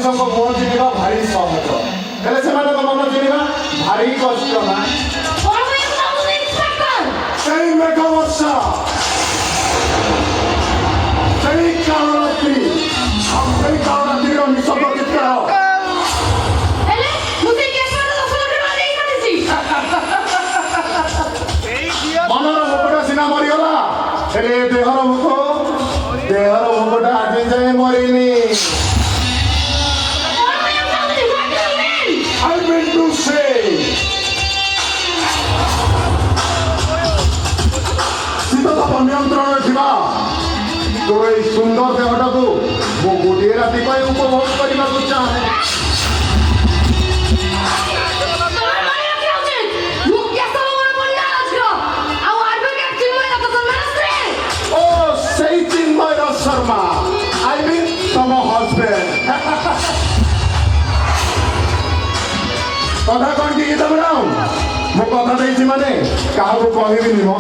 ମଣିଷଙ୍କ ମୁହଁ ଚିହ୍ନିବା ଭାରି ସହଜ, ହେଲେ ସେମାନଙ୍କ ମନ ଚିହ୍ନିବା ଭାରି କଷ୍ଟ ନା। ସେଇ ମେଘ ବର୍ଷା, ସେଇ କାଳରାତ୍ରି, ଆଉ ସେଇ କାଳରାତ୍ରିର ନିଶବ୍ଦ ଚିତ୍କାର। ମନର ମୁକୁଟ ସିନା ମରିଗଲା, ହେଲେ ଦେହର ମୁକୁଟ ଆଜି ଯାଏ ମରିନି। I meant to say, ଶୀତତାପ ନିୟନ୍ତ୍ରଣରେ ଥିବା ତୋର ଏଇ ସୁନ୍ଦର ଦେହଟାକୁ ମୁଁ ଗୋଟିଏ ରାତି ପାଇଁ ଉପଭୋଗ କରିବାକୁ ଚାହେଁ। ଓ ସେଇ ଚିନ୍ମୟ ଶର୍ମା, I mean ତମ ହଜବେଣ୍ଡ। କଥା କଣ କି ଗୀତ ବନାଉ? ମୁଁ କଥା ଦେଇଛି ମାନେ କାହାକୁ କହିବିନି ମ,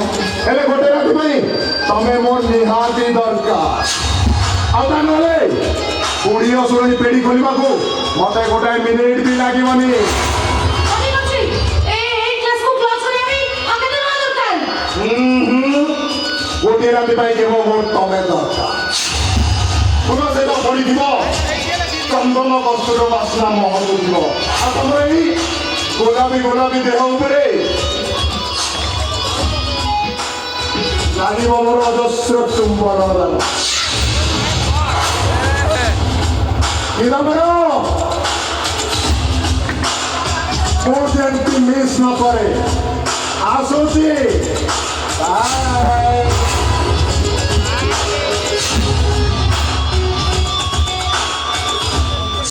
ହେଲେ ଗୋଟେ ରାତି ପାଇଁ ତମେ ମୋର ନିହାତି ଦରକାର। ଆଉ ତା ନହେଲେ କୋଡ଼ିଏ ଅସୁରଣୀ ପେଡ଼ି ଖୋଲିବାକୁ ମତେ ଗୋଟାଏ ମିନିଟ୍ ବି ଲାଗିବନି। ଗୋଟିଏ ରାତି ପାଇଁ କେବଳ ମୋର ତମେ ଦରକାର। ତୁମ ସହିତ ପଡ଼ିଥିବ ଚନ୍ଦନ କସ୍ତୁର ବାସ୍ନା ମହକୁଥିବ, ଆଉ ତମର ଏଇ ଗୋଲାପୀ ଦେହ ଉପରେ ଲାଗିବ ମୋର ଅଜସ୍ର ଚୁମ୍ବନ। ମୁଁ ଯେମିତି ମିସ୍ ନ କରେ, ଆସ